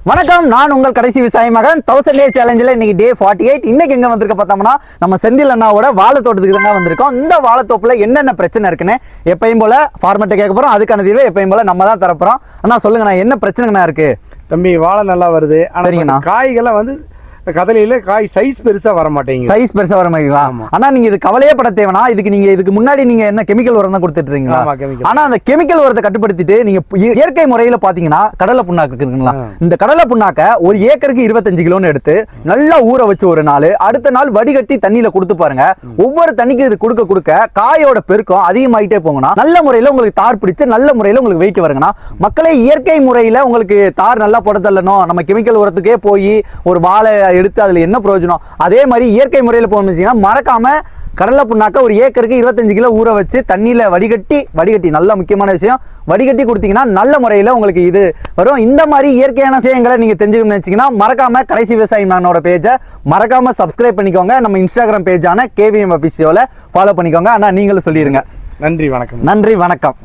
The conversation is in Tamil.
வணக்கம், நான் உங்கள் கடைசி விவசாயி மகன் 1000 டே சேலஞ்சில் இன்னைக்கு டே 48. இன்னைக்கு எங்க வந்திருக்க பார்த்தோம்னா நம்ம செந்தில் அண்ணாவோட வாழைத்தோட்டத்துக்கு தான் வந்திருக்கோம். இந்த வாழைத்தோப்புல என்னென்ன பிரச்சனை இருக்குன்னு எப்பயும் போல ஃபார்மேட்டை கேட்க போறோம். அதுக்கான தீர்வு எப்பயும் போல நம்ம தான் தரப்போறோம். அண்ணா சொல்லுங்கண்ணா, என்ன பிரச்சனைங்கண்ணா இருக்கு? தம்பி, வாழை நல்லா வருது. சரிங்கண்ணா. காய்கள்லாம் வந்து கதலையில காய் சைஸ் பெருசா வர மாட்டேங்குது. சைஸ் பெருசா வர மாட்டேங்களா? ஆனா நீங்க இது கவலையே பட தேவைனா, இதுக்கு முன்னாடி நீங்க என்ன கெமிக்கல் உரம் தான் கொடுத்துட்டு இருக்கீங்களா? ஆனா அந்த கெமிக்கல் உரத்தை கட்டுப்படுத்திட்டு நீங்க இயற்கை முறையில பாத்தீங்கன்னா கடலை புண்ணாக்கு இருக்குங்களா, இந்த கடலை புண்ணாக்க ஒரு ஏக்கருக்கு 25 கிலோன்னு எடுத்து நல்லா ஊற வச்சு ஒரு நாள், அடுத்த நாள் வடிகட்டி தண்ணியில கொடுத்து பாருங்க. ஒவ்வொரு தண்ணிக்கு இது கொடுக்க கொடுக்க காயோட பெருக்கம் அதிகமாயிட்டே போங்கண்ணா. நல்ல முறையில உங்களுக்கு தார் பிடிச்சு நல்ல முறையில உங்களுக்கு வெயிட் வருங்கண்ணா. மக்களே, இயற்கை முறையில உங்களுக்கு தார் நல்லா போட தள்ளணும். நம்ம கெமிக்கல் உரத்துக்கே போய் ஒரு வாழை எடுத்து அதுல என்ன பிரயோஜனம்? அதே மாதிரி இயற்கை முறையில் போகணும்னா மறக்காம கடலை புண்ணாக்க ஒரு ஏக்கருக்கு 25 கிலோ ஊற வச்சு தண்ணியில வடிகட்டி நல்ல முக்கியமான விஷயம், வடிகட்டி கொடுத்தீங்கன்னா நல்ல முறையில் உங்களுக்கு இது வரும். இந்த மாதிரி இயற்கையான விஷயங்களை நீங்க தெரிஞ்சுக்கணும்னு நினைச்சீங்கன்னா மறக்காம கடைசி விவசாயி மேனோட பேஜை மறக்காம சப்ஸ்கிரைப் பண்ணிக்கோங்க. நம்ம இன்ஸ்டாகிராம் பேஜான KVM அபிஷியலை ஃபாலோ பண்ணிக்கோங்க. ஆனா நீங்களும் சொல்லிருங்க. நன்றி, வணக்கம். நன்றி, வணக்கம்.